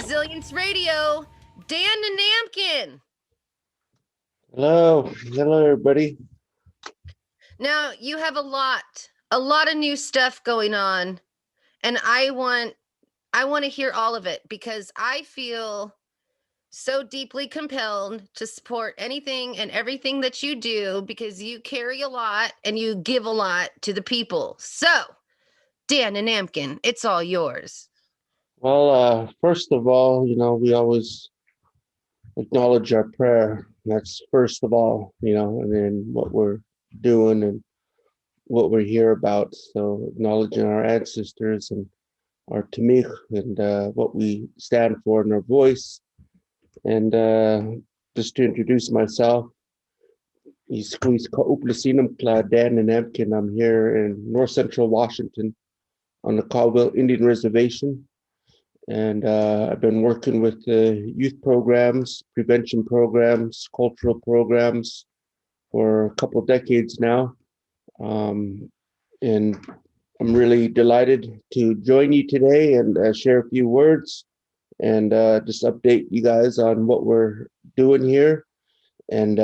Resilience Radio, Dan Nanamkin. Hello, everybody. Now, you have a lot of new stuff going on, and I want to hear all of it because I feel so deeply compelled to support anything and everything that you do because you carry a lot and you give a lot to the people. So, Dan Nanamkin, it's all yours. Well, first of all, we always acknowledge our prayer. That's first of all, and then what we're doing and what we're here about. So acknowledging our ancestors and our tamich and what we stand for in our voice. And just to introduce myself, Dan Nanamkin. I'm here in North Central Washington on the Caldwell Indian Reservation. And I've been working with youth programs, prevention programs, cultural programs for a couple of decades now. And I'm really delighted to join you today and share a few words and just update you guys on what we're doing here and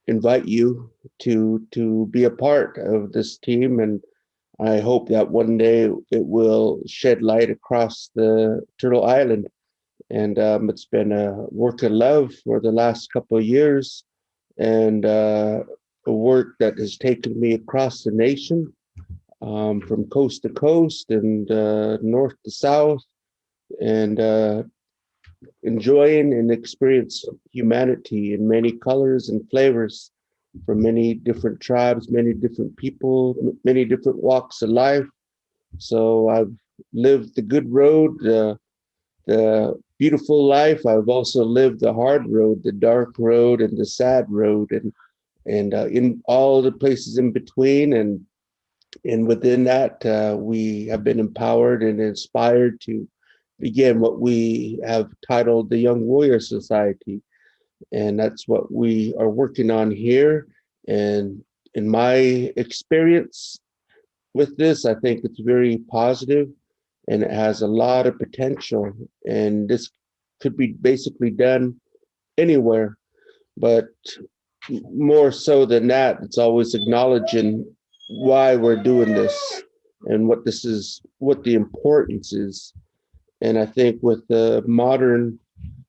invite you to be a part of this team. And I hope that one day it will shed light across the Turtle Island. And it's been a work of love for the last couple of years and a work that has taken me across the nation from coast to coast and north to south and enjoying and experience humanity in many colors and flavors from many different tribes, many different people, many different walks of life. So I've lived the good road, the beautiful life. I've also lived the hard road, the dark road, and the sad road, and in all the places in between. And within that, we have been empowered and inspired to begin what we have titled the Young Warrior Society. And that's what we are working on here. And in my experience with this, I think it's very positive and it has a lot of potential. And this could be basically done anywhere, but more so than that, it's always acknowledging why we're doing this and what this is, what the importance is. And I think with the modern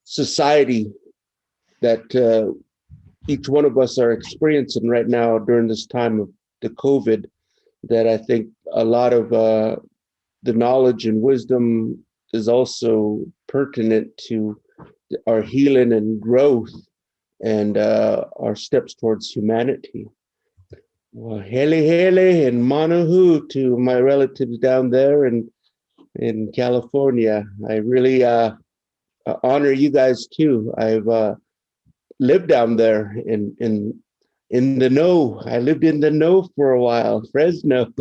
society that each one of us are experiencing right now during this time of the COVID, that I think a lot of the knowledge and wisdom is also pertinent to our healing and growth and our steps towards humanity. Well, hele and manahu to my relatives down there in California. I really honor you guys too. I've lived down there in the know. I lived in the know for a while, Fresno,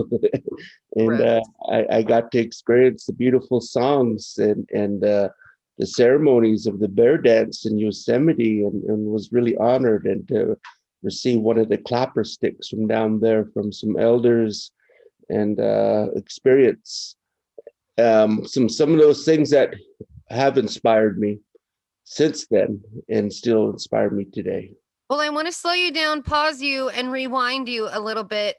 and Right. I got to experience the beautiful songs and the ceremonies of the bear dance in Yosemite, and was really honored and to receive one of the clapper sticks from down there from some elders and experience some of those things that have inspired me since then and still inspire me today. Well, I want to slow you down, pause you, and rewind you a little bit.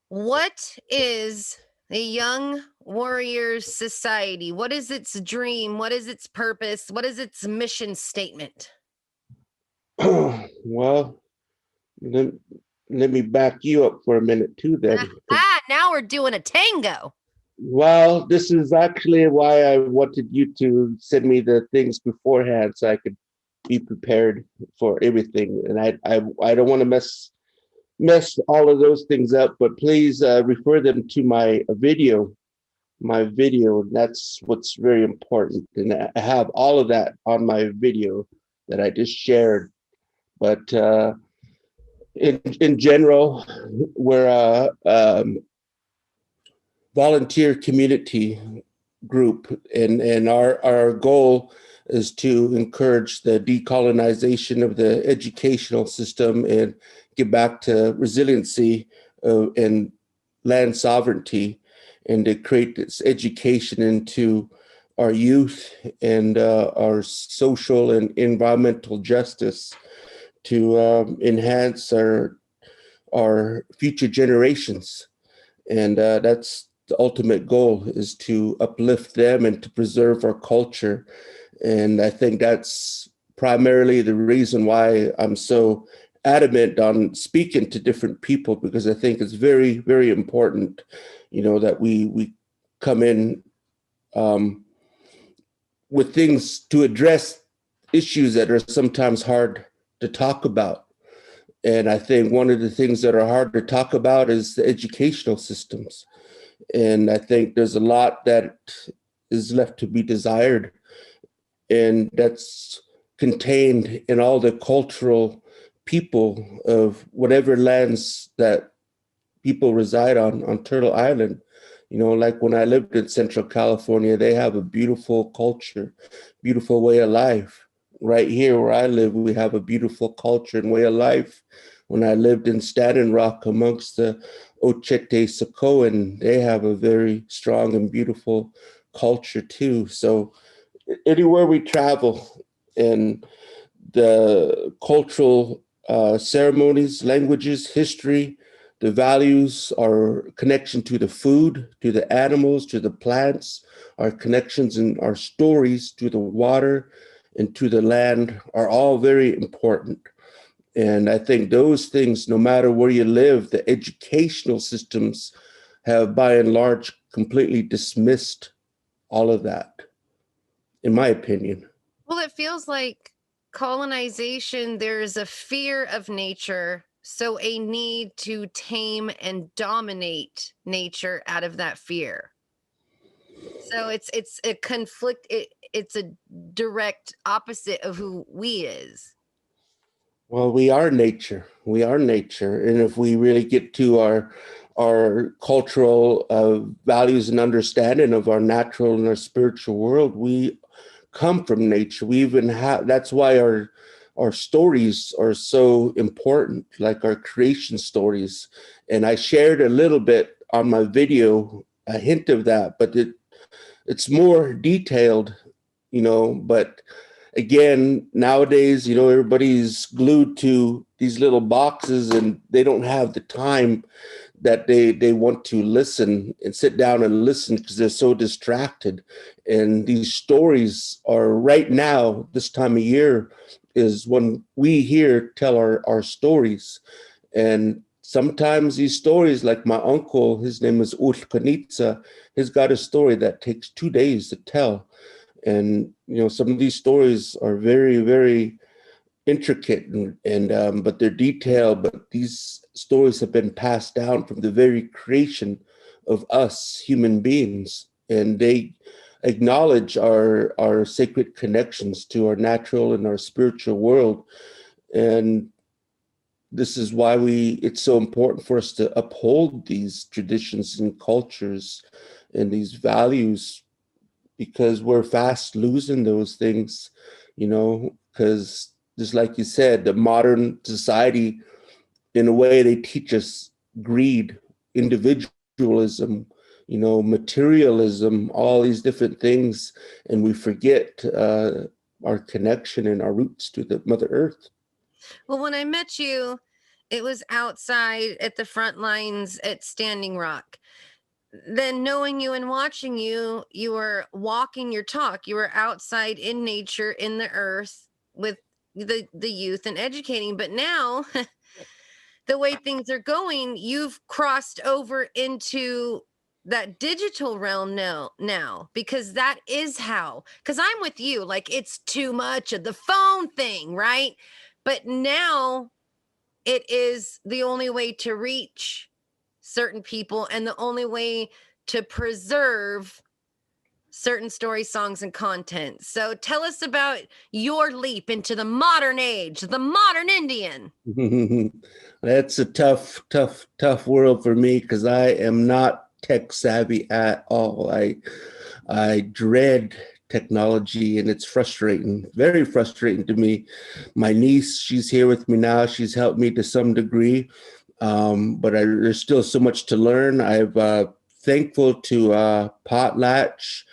What is the Young Warriors Society? What is its dream? What is its purpose? What is its mission statement? Well, let, let me back you up for a minute too then. Now we're doing a tango. Well, this is actually why I wanted you to send me the things beforehand so I could be prepared for everything. And I don't want to mess all of those things up, but please refer them to my video. My video, that's what's very important. And I have all of that on my video that I just shared. But in general, we're volunteer community group, and our goal is to encourage the decolonization of the educational system and get back to resiliency and land sovereignty, and to create this education into our youth and our social and environmental justice to enhance our future generations. And that's the ultimate goal, is to uplift them and to preserve our culture. And I think that's primarily the reason why I'm so adamant on speaking to different people, because I think it's very, very important, that we come in um, with things to address issues that are sometimes hard to talk about. And I think one of the things that are hard to talk about is the educational systems. And I think there's a lot that is left to be desired, and that's contained in all the cultural people of whatever lands that people reside on Turtle Island. Like when I lived in Central California, they have a beautiful culture, beautiful way of life. Right here where I live, we have a beautiful culture and way of life. When I lived in Standing Rock amongst the Ochete Sakoan, they have a very strong and beautiful culture too. So anywhere we travel, and the cultural ceremonies, languages, history, the values, our connection to the food, to the animals, to the plants, our connections and our stories to the water and to the land are all very important. And I think those things, no matter where you live, the educational systems have by and large completely dismissed all of that, in my opinion. Well, it feels like colonization, there's a fear of nature, so a need to tame and dominate nature out of that fear. So it's a conflict, it's a direct opposite of who we is. Well, we are nature. We are nature, and if we really get to our cultural values and understanding of our natural and our spiritual world, we come from nature. We even have. That's why our stories are so important, like our creation stories. And I shared a little bit on my video, a hint of that, but it's more detailed, but again, nowadays, everybody's glued to these little boxes and they don't have the time that they want to listen and sit down and listen because they're so distracted. And these stories are right now, this time of year, is when we here tell our stories. And sometimes these stories, like my uncle, his name is Ulkanitsa, he's got a story that takes 2 days to tell. And some of these stories are very, very intricate, and but they're detailed. But these stories have been passed down from the very creation of us human beings, and they acknowledge our sacred connections to our natural and our spiritual world. And this is why it's so important for us to uphold these traditions and cultures and these values, because we're fast losing those things, because just like you said, the modern society, in a way, they teach us greed, individualism, materialism, all these different things, and we forget our connection and our roots to the Mother Earth. Well, when I met you, it was outside at the front lines at Standing Rock. Then knowing you and watching you, you were walking your talk. You were outside in nature, in the earth with the youth and educating. But now, the way things are going, you've crossed over into that digital realm now, because that is how, because I'm with you, like it's too much of the phone thing, right? But now it is the only way to reach certain people and the only way to preserve certain stories, songs, and content. So tell us about your leap into the modern age, the modern Indian. That's a tough, tough, tough world for me because I am not tech savvy at all. I dread technology, and it's frustrating, very frustrating to me. My niece, she's here with me now. She's helped me to some degree, but there's still so much to learn. I'm thankful to Potlatch.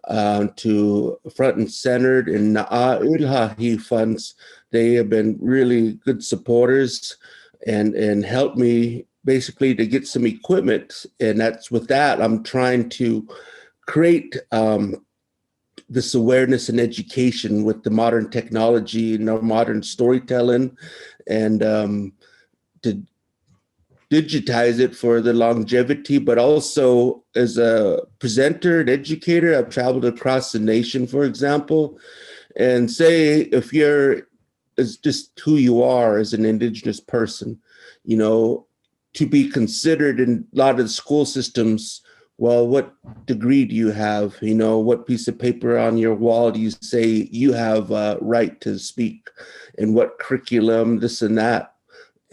to front and centered in Na'a funds. They have been really good supporters and helped me basically to get some equipment. And that's with that, I'm trying to create this awareness and education with the modern technology and our modern storytelling, and to digitize it for the longevity, but also as a presenter and educator. I've traveled across the nation, for example, and say if you're as just who you are as an indigenous person, you know, to be considered in a lot of the school systems. Well, what degree do you have? You know, what piece of paper on your wall do you say you have a right to speak, and what curriculum, this and that.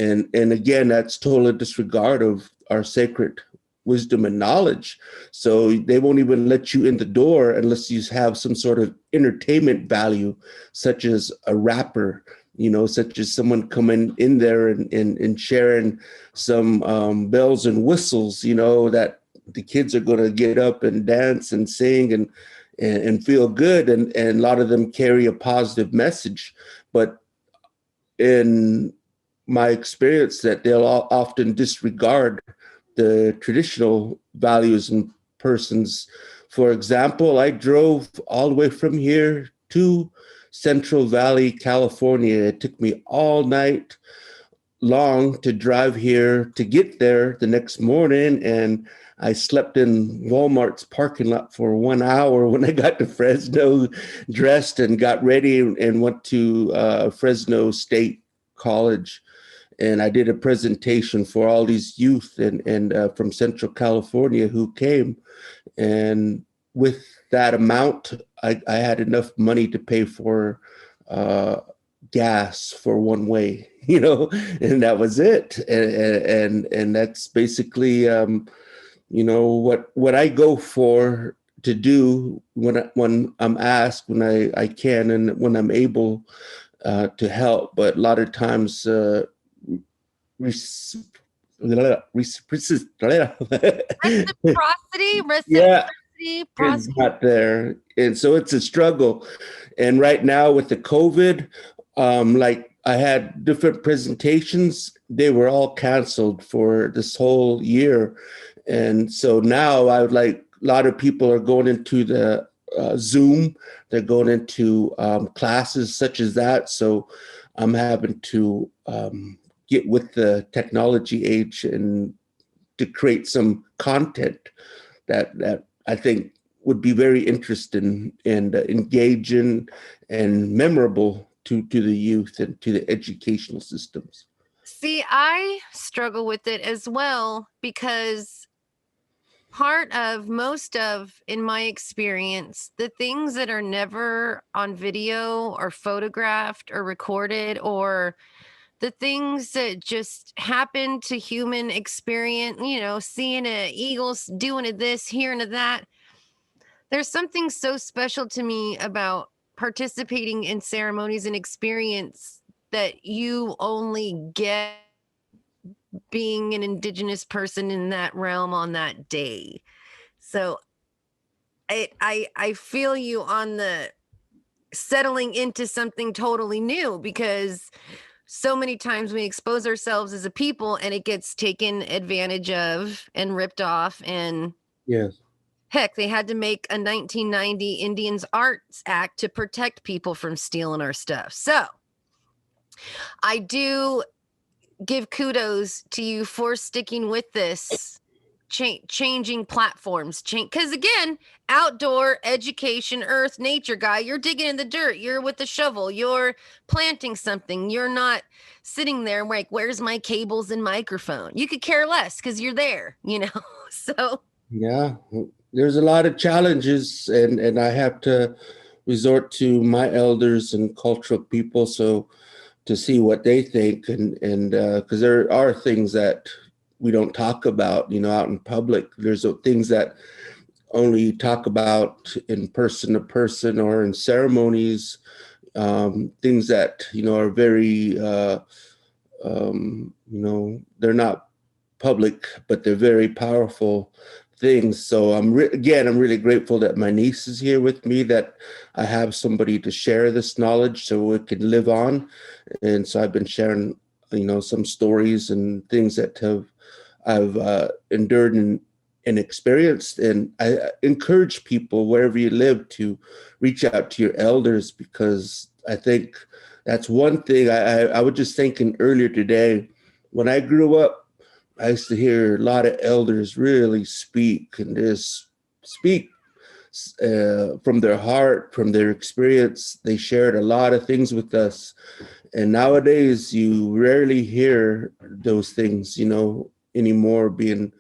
And again, that's total disregard of our sacred wisdom and knowledge. So they won't even let you in the door unless you have some sort of entertainment value, such as a rapper, you know, such as someone coming in there and sharing some bells and whistles, you know, that the kids are going to get up and dance and sing and feel good. And a lot of them carry a positive message. But in my experience, that they'll often disregard the traditional values and persons. For example, I drove all the way from here to Central Valley, California. It took me all night long to drive here to get there the next morning, and I slept in Walmart's parking lot for 1 hour when I got to Fresno, dressed and got ready, and went to Fresno State College. And I did a presentation for all these youth and from Central California who came. And with that amount, I had enough money to pay for uh, gas for one way, you know, and that was it. And that's basically, you know, what I go for to do when I'm asked, when I can, and when I'm able to help. But a lot of times, Reciprocity, yeah, reciprocity, is prosperity. not there, and so it's a struggle. And right now with the COVID, like I had different presentations, they were all canceled for this whole year. And so now I would like, a lot of people are going into the Zoom, they're going into classes such as that. So I'm having to get with the technology age and to create some content that I think would be very interesting and engaging and memorable to the youth and to the educational systems. See, I struggle with it as well because part of most of, in my experience, the things that are never on video or photographed or recorded, or the things that just happen to human experience, you know, seeing a eagles doing a this, hearing a that. There's something so special to me about participating in ceremonies and experience that you only get being an indigenous person in that realm on that day. So I feel you on the settling into something totally new, because so many times we expose ourselves as a people and it gets taken advantage of and ripped off. And Yes. heck, they had to make a 1990 Indians Arts Act to protect people from stealing our stuff. So I do give kudos to you for sticking with this, changing platforms, because again, outdoor education, earth, nature guy, you're digging in the dirt, you're with the shovel, you're planting something, you're not sitting there like, where's my cables and microphone? You could care less because you're there, you know. So Yeah. There's a lot of challenges, and I have to resort to my elders and cultural people so to see what they think, and because there are things that we don't talk about, you know, out in public. There's things that only talk about in person to person or in ceremonies, things that, you know, are very, you know, they're not public, but they're very powerful things. So again, I'm really grateful that my niece is here with me, that I have somebody to share this knowledge so it can live on. And so I've been sharing, some stories and things that I've endured and experienced. And I encourage people wherever you live to reach out to your elders, because I think that's one thing I was just thinking earlier today. When I grew up, I used to hear a lot of elders really speak and just speak from their heart, from their experience. They shared a lot of things with us. And nowadays, you rarely hear those things, anymore being,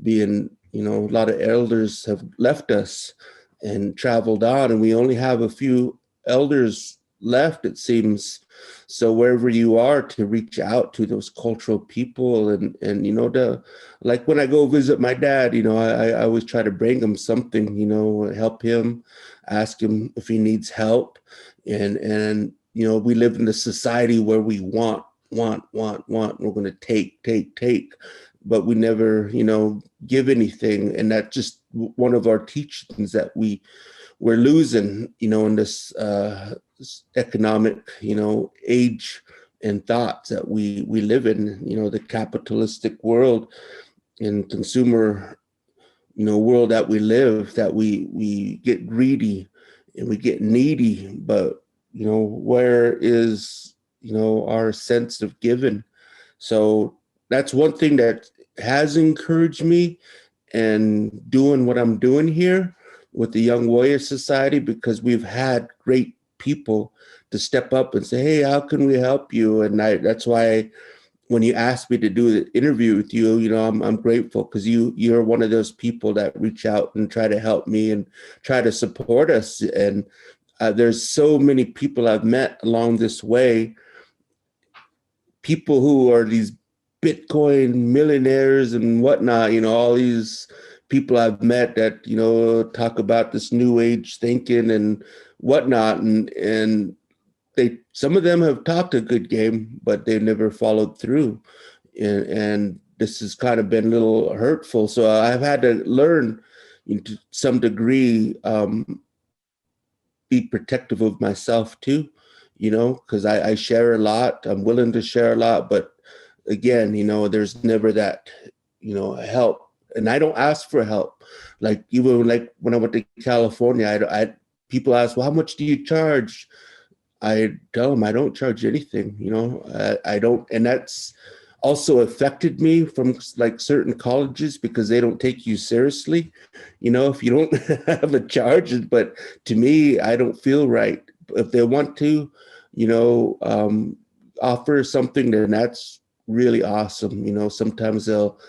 a lot of elders have left us and traveled on, and we only have a few elders left, it seems. So wherever you are, to reach out to those cultural people, and to, like when I go visit my dad, I always try to bring him something, help him, ask him if he needs help. And we live in a society where we want. We're going to take, but we never, give anything. And that's just one of our teachings that we're losing, in this economic, age and thoughts that we live in, the capitalistic world and consumer, world that we live, that we get greedy and we get needy. But, where is, our sense of giving? So that's one thing that has encouraged me and doing what I'm doing here with the Young Warrior Society, because we've had great people to step up and say, hey, how can we help you? And that's why when you asked me to do the interview with you, I'm grateful, because you're one of those people that reach out and try to help me and try to support us. And there's so many people I've met along this way, people who are these Bitcoin millionaires and whatnot, all these people I've met that, talk about this new age thinking and whatnot. And some of them have talked a good game, but they've never followed through. And this has kind of been a little hurtful. So I've had to learn, to some degree, be protective of myself too, because I share a lot. I'm willing to share a lot, but again, there's never that, help. And I don't ask for help. Like even like when I went to California, I people ask, well, how much do you charge? I tell them I don't charge anything, I don't. And that's also affected me from like certain colleges, because they don't take you seriously, if you don't have a charge. But to me, I don't feel right. If they want to, offer something, then that's really awesome. Sometimes they'll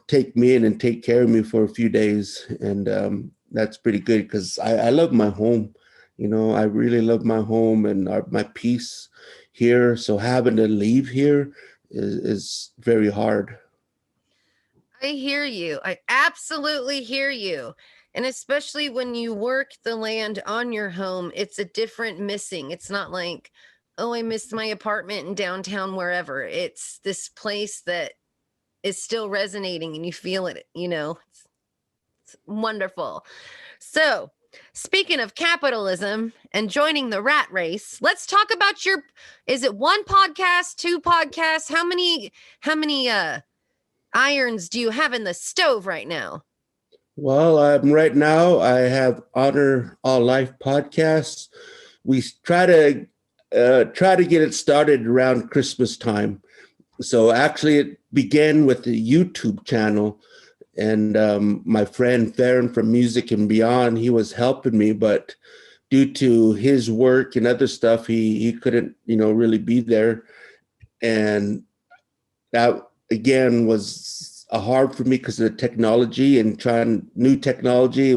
take me in and take care of me for a few days. And that's pretty good, because I love my home. I really love my home and my peace here. So having to leave here is very hard. I hear you. I absolutely hear you. And especially when you work the land on your home, it's a different missing. It's not like, oh, I missed my apartment in downtown, wherever. It's this place that is still resonating and you feel it, it's wonderful. So, speaking of capitalism and joining the rat race, let's talk about is it one podcast, two podcasts? How many irons do you have in the stove right now? Well, right now I have Honor All Life podcasts. We try to get it started around Christmas time. So actually, it began with the YouTube channel, and my friend Farron from Music and Beyond, he was helping me, but due to his work and other stuff, he couldn't, really be there. And that again was hard for me because of the technology and trying new technology.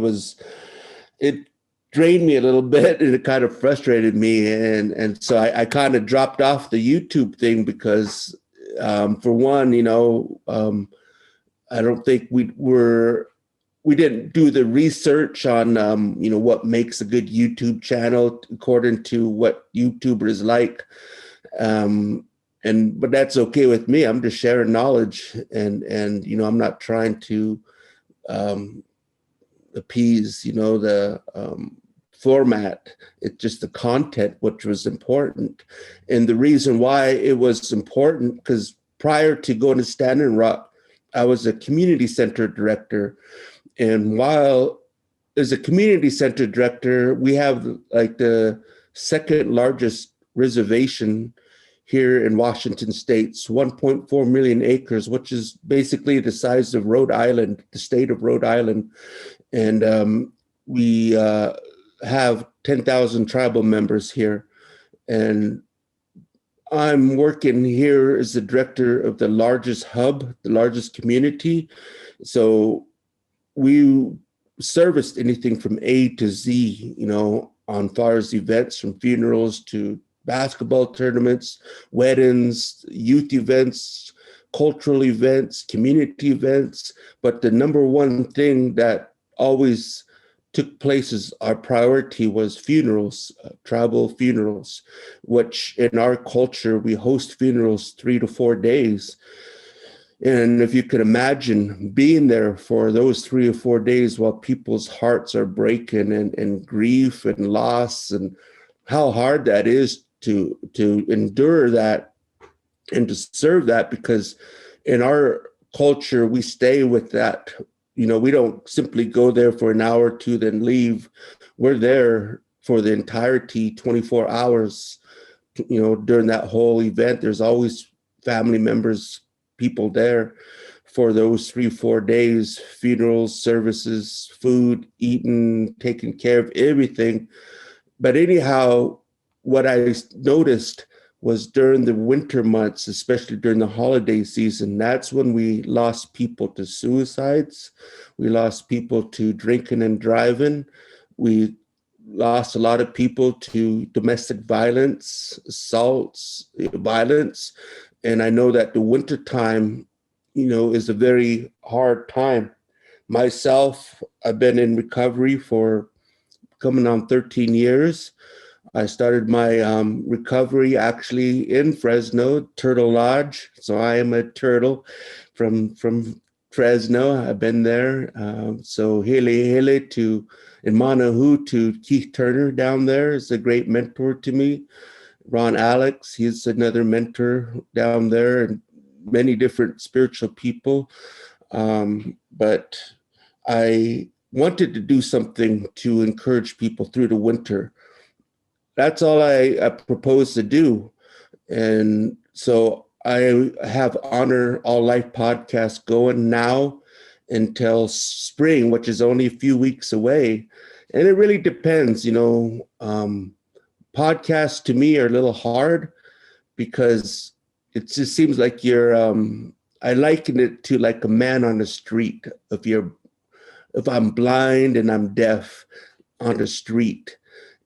It drained me a little bit, and it kind of frustrated me. And so I kind of dropped off the YouTube thing because, for one, I don't think we didn't do the research on, what makes a good YouTube channel according to what YouTubers like. Um, but that's okay with me. I'm just sharing knowledge, and I'm not trying to um, appease, the format. It's just the content which was important. And the reason why it was important, because prior to going to Standing Rock, I was a community center director. And while as a community center director, we have like the second largest reservation here in Washington State's 1.4 million acres, which is basically the size of Rhode Island, the state of Rhode Island. And we have 10,000 tribal members here. And I'm working here as the director of the largest hub, the largest community. So we serviced anything from A to Z, on far as events, from funerals to basketball tournaments, weddings, youth events, cultural events, community events. But the number one thing that always took place as our priority was funerals, tribal funerals, which in our culture, we host funerals 3 to 4 days. And if you could imagine being there for those 3 or 4 days while people's hearts are breaking and grief and loss, and how hard that is to endure that and to serve that, because in our culture, we stay with that. We don't simply go there for an hour or two, then leave. We're there for the entirety, 24 hours, during that whole event. There's always family members, people there for those 3, 4 days, funerals, services, food, eating, taking care of everything. But anyhow, what I noticed was during the winter months, especially during the holiday season, that's when we lost people to suicides. We lost people to drinking and driving. We lost a lot of people to domestic violence, assaults, violence. And I know that the winter time, is a very hard time. Myself, I've been in recovery for coming on 13 years. I started my recovery actually in Fresno, Turtle Lodge. So I am a turtle from Fresno. I've been there. So hele to in Manahu to Keith Turner down there is a great mentor to me. Ron Alex, he's another mentor down there, and many different spiritual people. But I wanted to do something to encourage people through the winter. That's all I proposed to do. And so I have Honor All Life podcast going now until spring, which is only a few weeks away. And it really depends, podcasts to me are a little hard because it just seems like I liken it to like a man on the street. If I'm blind and I'm deaf on the street,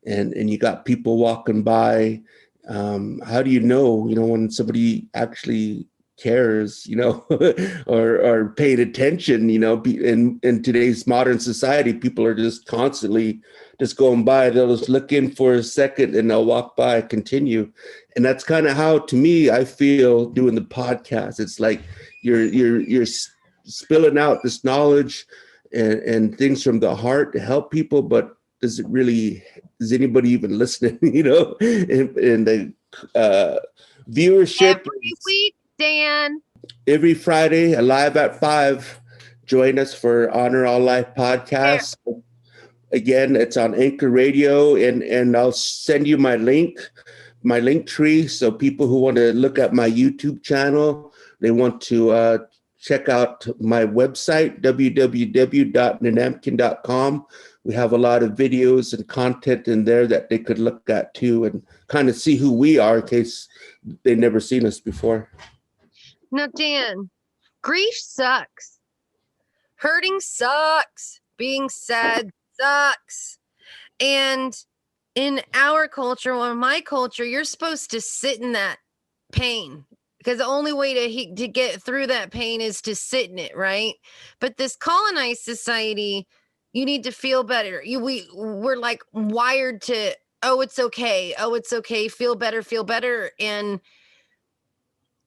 and you got people walking by, how do you know, when somebody actually cares, or paying attention, in today's modern society, people are just constantly just going by. They'll just look in for a second and they'll walk by, continue. And that's kind of how, to me, I feel doing the podcast. It's like you're spilling out this knowledge and things from the heart to help people, but is anybody even listening, and the viewership Every week, Dan. every Friday, live at 5. Join us for Honor All Life There. podcast. Again, it's on Anchor Radio, and I'll send you my link tree. So people who want to look at my YouTube channel, they want to check out my website, www.nanamkin.com. We have a lot of videos and content in there that they could look at too, and kind of see who we are in case they've never seen us before. Now, Dan, grief sucks. Hurting sucks. Being sad sucks. And in our culture, or my culture, you're supposed to sit in that pain, because the only way to get through that pain is to sit in it, right? But this colonized society, you need to feel better. We're like wired to, oh, it's okay, feel better, and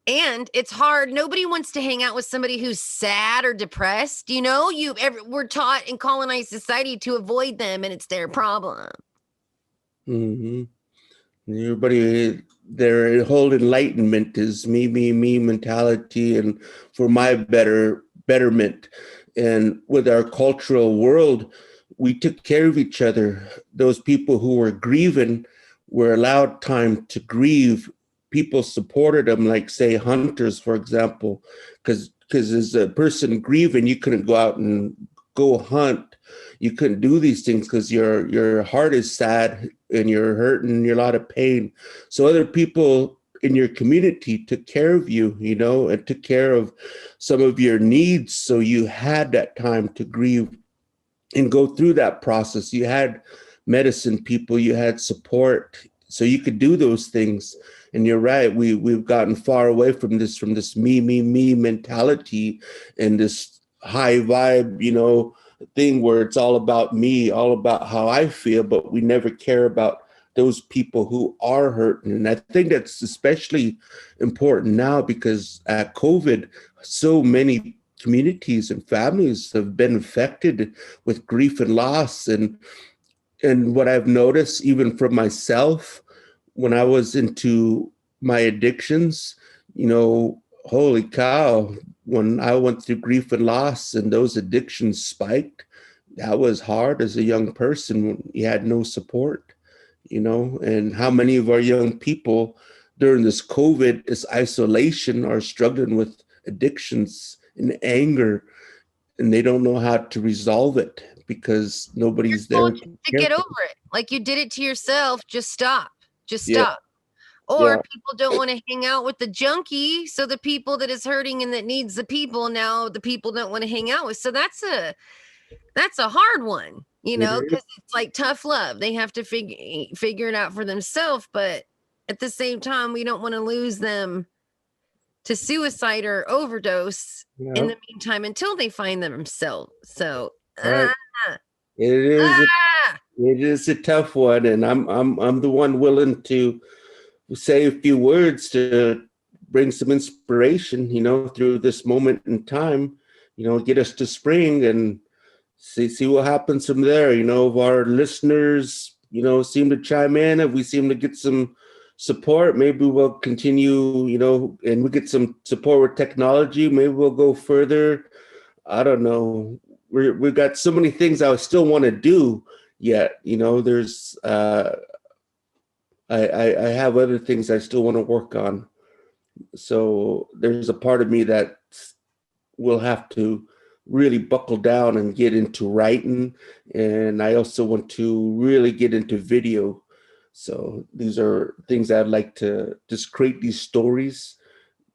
And it's hard. Nobody wants to hang out with somebody who's sad or depressed. You know, we're taught in colonized society to avoid them, and it's their problem. Hmm. Everybody, their whole enlightenment is me mentality, and for my betterment. And with our cultural world, we took care of each other. Those people who were grieving were allowed time to grieve. People supported them, like say hunters, for example, because as a person grieving, you couldn't go out and go hunt. You couldn't do these things because your heart is sad and you're hurting and you're a lot of pain. So other people in your community took care of you, you know, and took care of some of your needs. So you had that time to grieve and go through that process. You had medicine people, you had support, so you could do those things. And you're right, we've gotten far away from this me mentality and this high vibe, you know, thing where it's all about me, all about how I feel, but we never care about those people who are hurting. And I think that's especially important now because at COVID, so many communities and families have been affected with grief and loss. And what I've noticed even from myself when I was into my addictions, you know, holy cow, when I went through grief and loss and those addictions spiked, that was hard as a young person when you had no support, you know. And how many of our young people during this COVID, this isolation, are struggling with addictions and anger, and they don't know how to resolve it because You're nobody's there told to to care get over for. it. Like you did it to yourself. Just stop. Just Yeah, stop. Or yeah, people don't want to hang out with the junkie. So the people that is hurting and that needs the people, now the people don't want to hang out with. So that's a hard one, you it know, is. because it's like tough love. They have to figure it out for themselves. But at the same time, we don't want to lose them to suicide or overdose in Yeah, the meantime until they find themselves. So right. ah, It is. ah. It is a tough one, and I'm the one willing to say a few words to bring some inspiration, you know, through this moment in time, you know, get us to spring and see what happens from there. You know, if our listeners, you know, seem to chime in, if we seem to get some support, maybe we'll continue, you know, and we get some support with technology, maybe we'll go further. I don't know. We've got so many things I still want to do yet. You know, there's I have other things I still want to work on. So there's a part of me that will have to really buckle down and get into writing. And I also want to really get into video. So these are things I'd like to just create these stories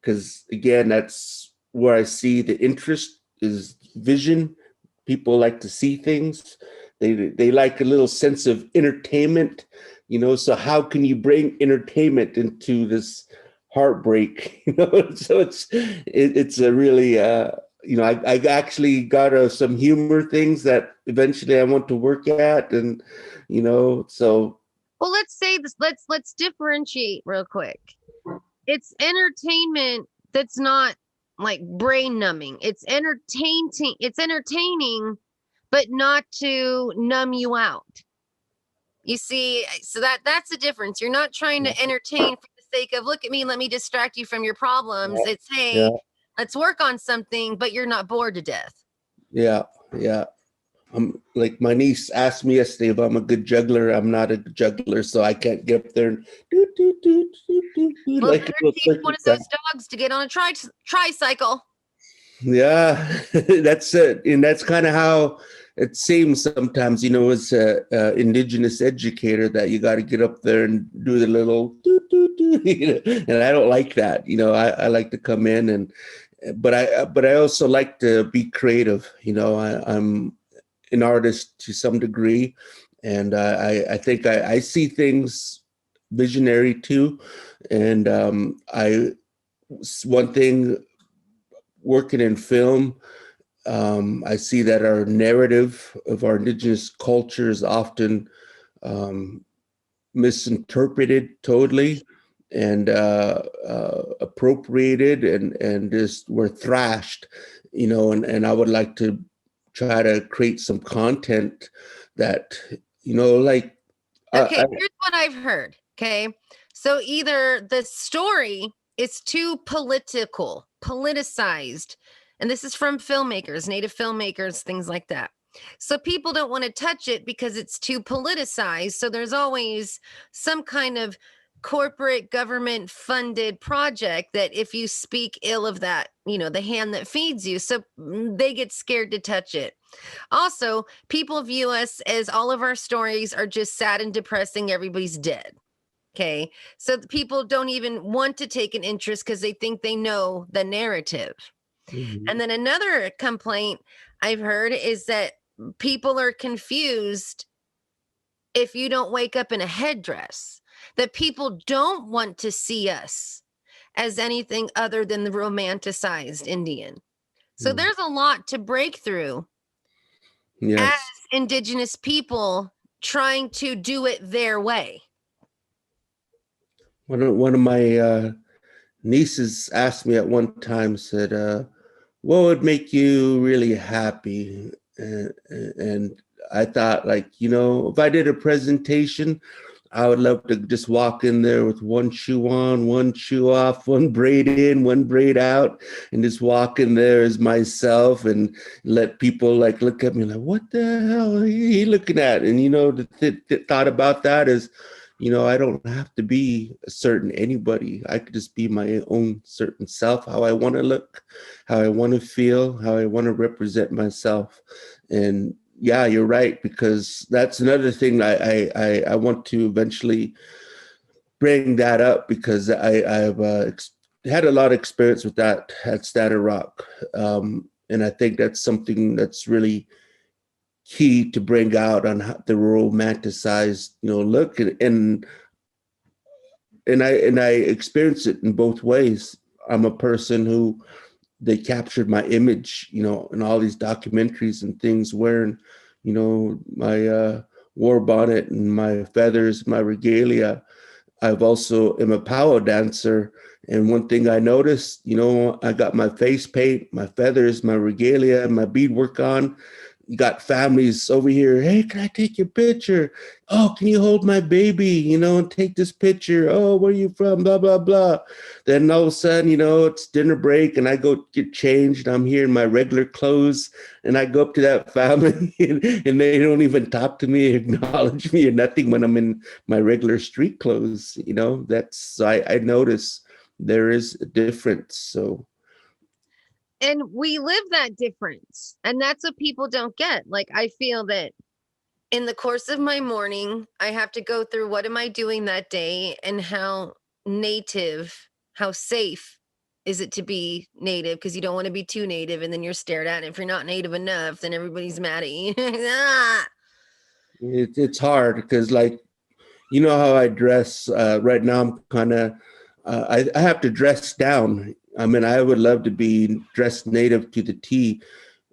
because again, that's where I see the interest is vision. People like to see things. They like a little sense of entertainment, you know. So how can you bring entertainment into this heartbreak? You know, so it's a really you know, I actually got some humor things that eventually I want to work at, and you know, so Well, let's say this. Let's differentiate real quick. It's entertainment that's not like brain numbing. It's entertaining. It's entertaining, but not to numb you out. You see, so that's the difference. You're not trying to entertain for the sake of look at me, let me distract you from your problems. It's yeah, hey, let's work on something, but you're not bored to death. yeah, yeah. Like my niece asked me yesterday if I'm a good juggler. I'm not a juggler, so I can't get up there and do Well, like a better little teach one circus of guy. those dogs to get on a tricycle. Yeah, that's it, and that's kind of how it seems sometimes. You know, as a indigenous educator, that you got to get up there and do the little you know, and I don't like that. You know, I like to come in and, but I also like to be creative. You know, I'm an artist to some degree, and I think I see things visionary too, and I one thing working in film, I see that our narrative of our indigenous culture is often um, misinterpreted totally. appropriated and just were thrashed, and I would like to try to create some content that, like, Okay, here's what I've heard. Okay. So either the story is too politicized, and this is from filmmakers, native filmmakers, things like that. So people don't want to touch it because it's too politicized. So there's always some kind of corporate government funded project that if you speak ill of that, the hand that feeds you, so they get scared to touch it. Also, people view us as all of our stories are just sad and depressing. Everybody's dead. Okay. So people don't even want to take an interest because they think they know the narrative. Mhm. And then another complaint I've heard is that people are confused if you don't wake up in a headdress, that people don't want to see us as anything other than the romanticized Indian. So Mm. there's a lot to break through as Yes. indigenous people trying to do it their way. One of my nieces asked me at one time, said, "What would make you really happy?" And I thought, like, if I did a presentation, I would love to just walk in there with one shoe on, one shoe off, one braid in, one braid out, and just walk in there as myself and let people like look at me like, what the hell are you looking at? And the thought about that is, I don't have to be a certain anybody. I could just be my own certain self, how I want to look, how I want to feel, how I want to represent myself. And yeah, you're right, because that's another thing I want to eventually bring that up, because I've had a lot of experience with that at Standard Rock, and I think that's something that's really key to bring out on the romanticized look, and I experience it in both ways. I'm a person who they captured my image, in all these documentaries and things, wearing, my war bonnet and my feathers, my regalia. I've also am a powwow dancer. And one thing I noticed, I got my face paint, my feathers, my regalia, and my beadwork on. You got families over here. Hey, can I take your picture? Oh, can you hold my baby? And take this picture. Oh, where are you from? Blah blah blah. Then all of a sudden, it's dinner break, and I go get changed. I'm here in my regular clothes, and I go up to that family, and they don't even talk to me, acknowledge me, or nothing when I'm in my regular street clothes. That's I notice there is a difference. So. And we live that difference. And that's what people don't get. Like, I feel that in the course of my morning, I have to go through what am I doing that day and how native, how safe is it to be native, because you don't want to be too native and then you're stared at. And if you're not native enough, then everybody's mad at you. Ah. It's hard because, like, how I dress right now. I'm kind of I have to dress down. I mean, I would love to be dressed native to the T.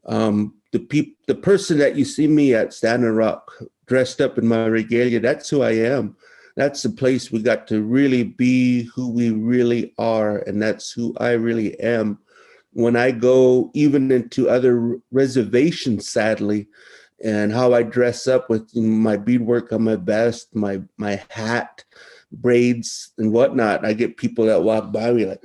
The person that you see me at Standing Rock, dressed up in my regalia, that's who I am. That's the place we got to really be who we really are, and that's who I really am. When I go even into other reservations, sadly, and how I dress up with my beadwork on my vest, my hat, braids, and whatnot, I get people that walk by me like,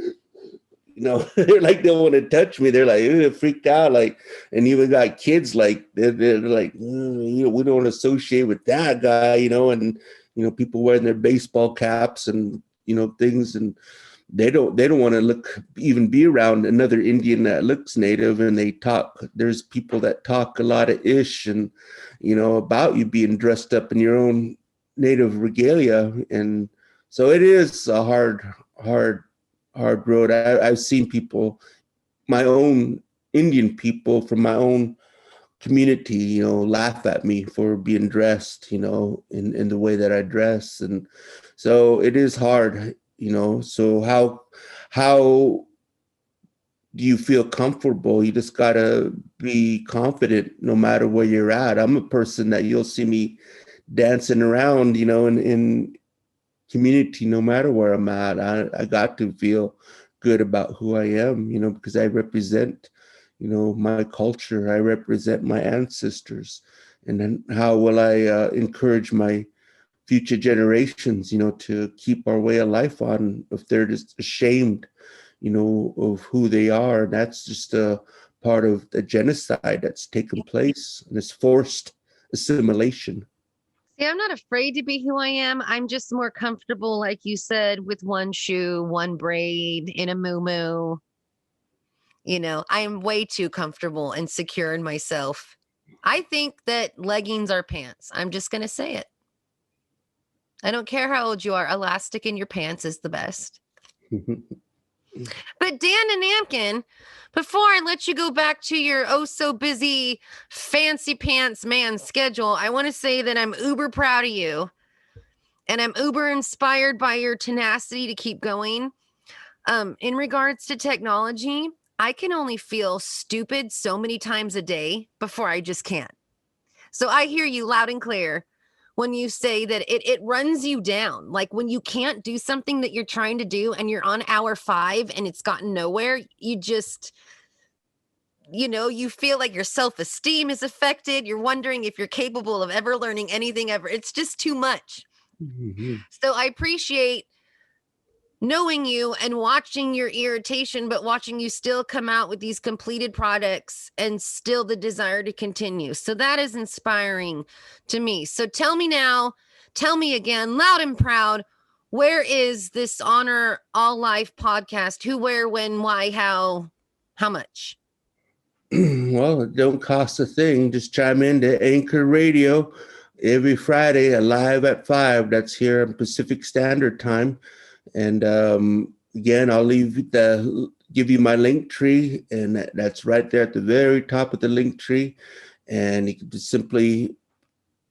they're like, they want to touch me. They're like, freaked out. Like, and even got kids like, they're like, we don't associate with that guy, and, people wearing their baseball caps and, things. And they don't want to even be around another Indian that looks native, and they talk. There's people that talk a lot of ish and, about you being dressed up in your own native regalia. And so it is a hard road. I've seen people, my own Indian people from my own community, laugh at me for being dressed, in the way that I dress. And so it is hard, so how do you feel comfortable? You just gotta be confident no matter where you're at. I'm a person that you'll see me dancing around, in community, no matter where I'm at. I got to feel good about who I am, because I represent, my culture. I represent my ancestors. And then how will I encourage my future generations, to keep our way of life on if they're just ashamed, of who they are? That's just a part of the genocide that's taken place, and it's forced assimilation. See, I'm not afraid to be who I am. I'm just more comfortable, like you said, with one shoe, one braid, in a moo. I'm way too comfortable and secure in myself. I think that leggings are pants. I'm just going to say it. I don't care how old you are. Elastic in your pants is the best. But Dan and Nanamkin, before I let you go back to your oh so busy fancy pants man schedule, I want to say that I'm uber proud of you. And I'm uber inspired by your tenacity to keep going. In regards to technology, I can only feel stupid so many times a day before I just can't. So I hear you loud and clear when you say that it runs you down. Like when you can't do something that you're trying to do and you're on hour 5 and it's gotten nowhere, you just, you feel like your self-esteem is affected. You're wondering if you're capable of ever learning anything ever. It's just too much. Mm-hmm. So I appreciate knowing you and watching your irritation, but watching you still come out with these completed products and still the desire to continue. So that is inspiring to me. So tell me again, loud and proud, where is this Honor All Life podcast? Who, where, when, why, how much? Well, it don't cost a thing. Just chime in to Anchor Radio every Friday, live at 5. That's here on Pacific Standard Time. And again, I'll give you my link tree, and that's right there at the very top of the link tree. And you can just simply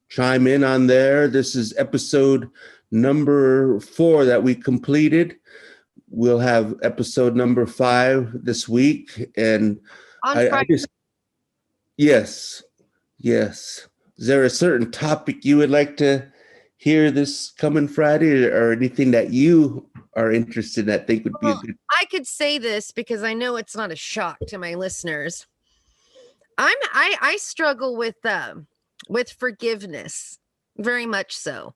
chime in on there. This is episode number 4 that we completed. We'll have episode number 5 this week. And I just, yes. Is there a certain topic you would like to hear this coming Friday, or anything that you are interested in that think would be a good? I could say this because I know it's not a shock to my listeners. I struggle with forgiveness, very much so.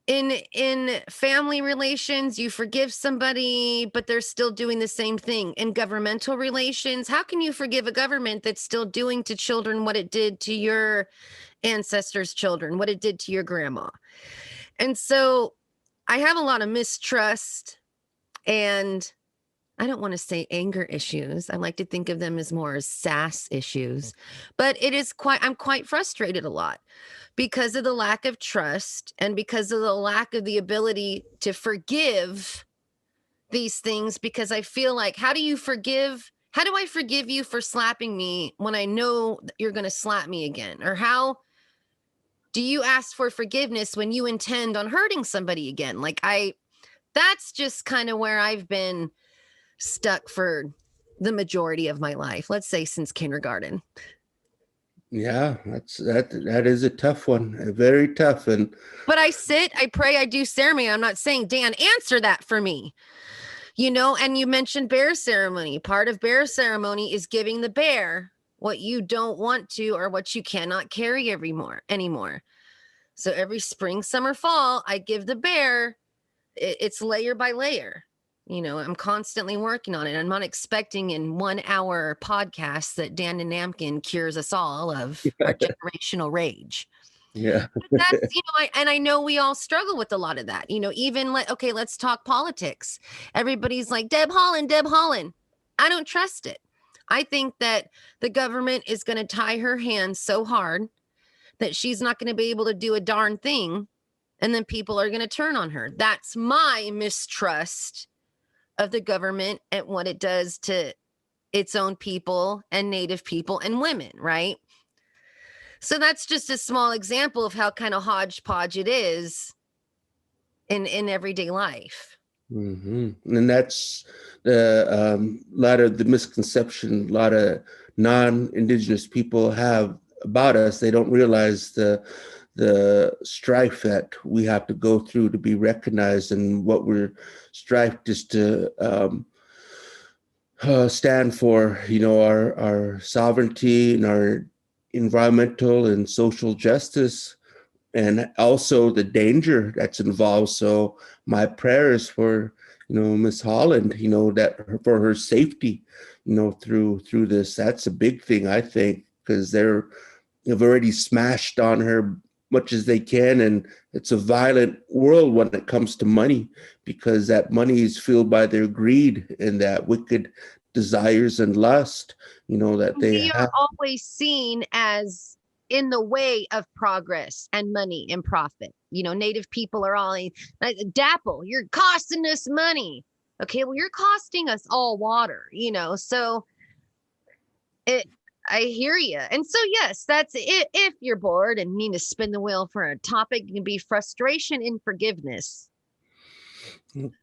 In family relations, you forgive somebody, but they're still doing the same thing. In governmental relations, how can you forgive a government that's still doing to children what it did to your ancestors' children, what it did to your grandma? And so I have a lot of mistrust, and I don't want to say anger issues. I like to think of them as more as sass issues, but I'm quite frustrated a lot because of the lack of trust and because of the lack of the ability to forgive these things. Because I feel like, how do I forgive you for slapping me when I know you're going to slap me again? Or how do you ask for forgiveness when you intend on hurting somebody again? That's just kind of where I've been stuck for the majority of my life. Let's say since kindergarten. Yeah, that is a tough one, very tough. But I sit, I pray, I do ceremony. I'm not saying, Dan, answer that for me. And you mentioned bear ceremony. Part of bear ceremony is giving the bear what you don't want to or what you cannot carry anymore. So every spring, summer, fall, I give the bear, it's layer by layer. I'm constantly working on it. I'm not expecting in 1 hour podcast that Dan and Nanamkin cures us all of our generational rage. Yeah. But that's, I know we all struggle with a lot of that, even let's talk politics. Everybody's like, Deb Haaland. I don't trust it. I think that the government is going to tie her hands so hard that she's not going to be able to do a darn thing. And then people are going to turn on her. That's my mistrust of the government and what it does to its own people and Native people and women, right? So that's just a small example of how kind of hodgepodge it is in everyday life. Mm-hmm. And that's the lot of the misconception a lot of non-Indigenous people have about us. They don't realize the the strife that we have to go through to be recognized, and what we're strive just to stand for, our sovereignty and our environmental and social justice, and also the danger that's involved. So my prayers for, Miss Holland, that for her safety, through this. That's a big thing, I think, because they've already smashed on her much as they can, and it's a violent world when it comes to money, because that money is fueled by their greed and that wicked desires and lust, that they We are have. always seen as in the way of progress and money and profit. Native people are all like, Dapple, you're costing us money. Okay, well, you're costing us all water, so it I hear you. And so yes, that's it. If you're bored and need to spin the wheel for a topic, it can be frustration and forgiveness.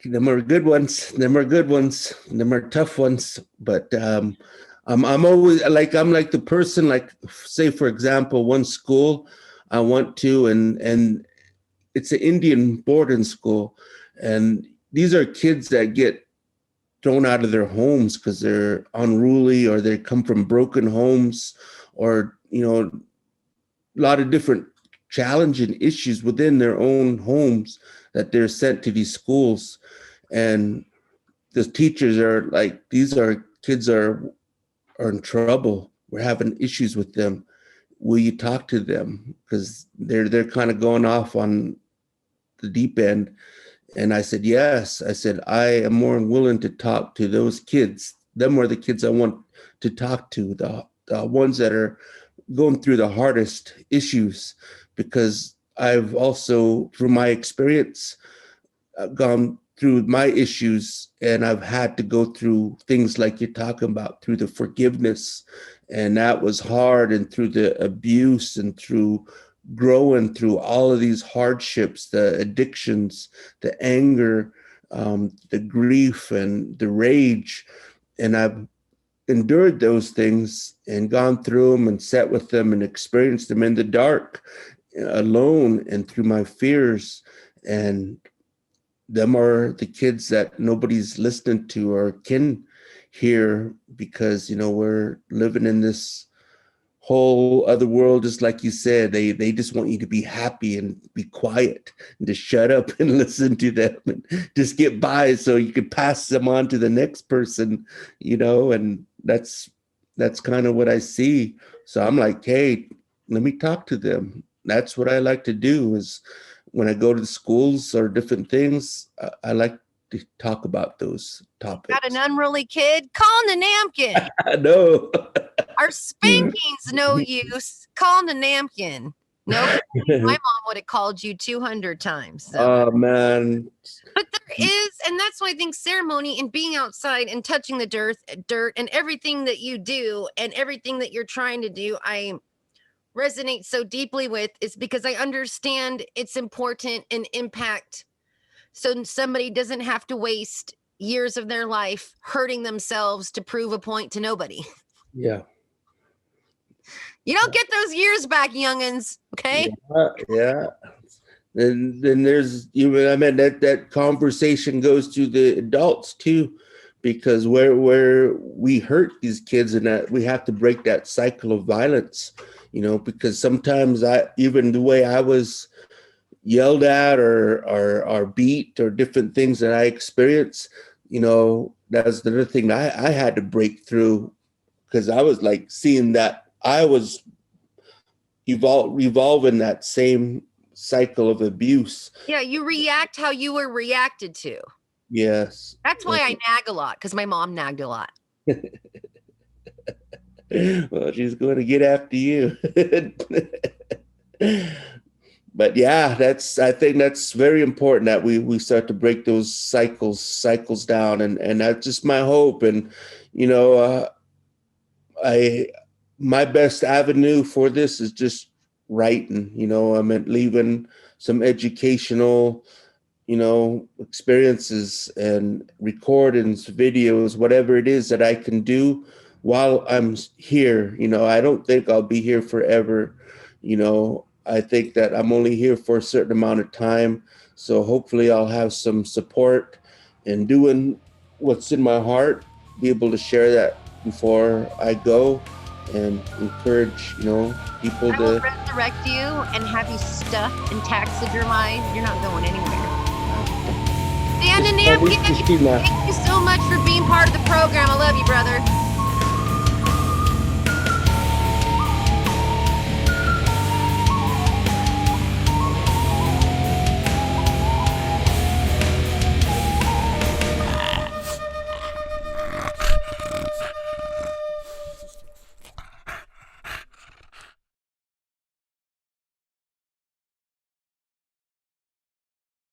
Them are good ones. Them are good ones. Them are tough ones. But I'm always I'm like the person, like, say for example, one school I went to, and it's an Indian boarding school, and these are kids that get thrown out of their homes because they're unruly, or they come from broken homes, or a lot of different challenging issues within their own homes, that they're sent to these schools. And the teachers are like, these are kids are in trouble, we're having issues with them, will you talk to them, because they're kind of going off on the deep end. And I said, yes. I said, I am more willing to talk to those kids. Them are the kids I want to talk to, the ones that are going through the hardest issues, because I've also, through my experience, gone through my issues, and I've had to go through things like you're talking about, through the forgiveness, and that was hard, and through the abuse, and through growing through all of these hardships, the addictions, the anger, the grief, and the rage. And I've endured those things and gone through them and sat with them and experienced them in the dark, alone, and through my fears. And them are the kids that nobody's listening to or can hear, because we're living in this whole other world. Just like you said, they just want you to be happy and be quiet and to shut up and listen to them and just get by, so you could pass them on to the next person. And that's kind of what I see. So I'm like, hey, let me talk to them. That's what I like to do, is when I go to the schools or different things, I like to talk about those Got an topics. unruly kid? Call Nanamkin. I know. Our spanking's no use. Call Nanamkin. No, my mom would have called you 200 times. So, Oh man. but there is, and that's why I think ceremony and being outside and touching the dirt and everything that you do and everything that you're trying to do, I resonate so deeply with, is because I understand it's important and impact, so somebody doesn't have to waste years of their life hurting themselves to prove a point to nobody. Yeah. You don't get those years back, youngins. Okay. Yeah. Then there's, I mean, that conversation goes to the adults too, because where we hurt these kids, and that we have to break that cycle of violence, because sometimes even the way I was yelled at or beat, or different things that I experienced, that's the other thing I had to break through, because I was like seeing that I was revolving that same cycle of abuse. Yeah, you react how you were reacted to. Yes. That's why I nag a lot, because my mom nagged a lot. Well, she's going to get after you. But yeah, I think that's very important, that we start to break those cycles down, and that's just my hope. And I my best avenue for this is just writing. I meant leaving some educational, experiences and recordings, videos, whatever it is that I can do while I'm here. I don't think I'll be here forever. I think that I'm only here for a certain amount of time. So hopefully I'll have some support in doing what's in my heart, be able to share that before I go and encourage, people I will to. resurrect you and have you stuffed and taxidermized. You're not going anywhere. Dan Just and call me Nanamkin, Christina. thank you so much for being part of the program. I love you, brother.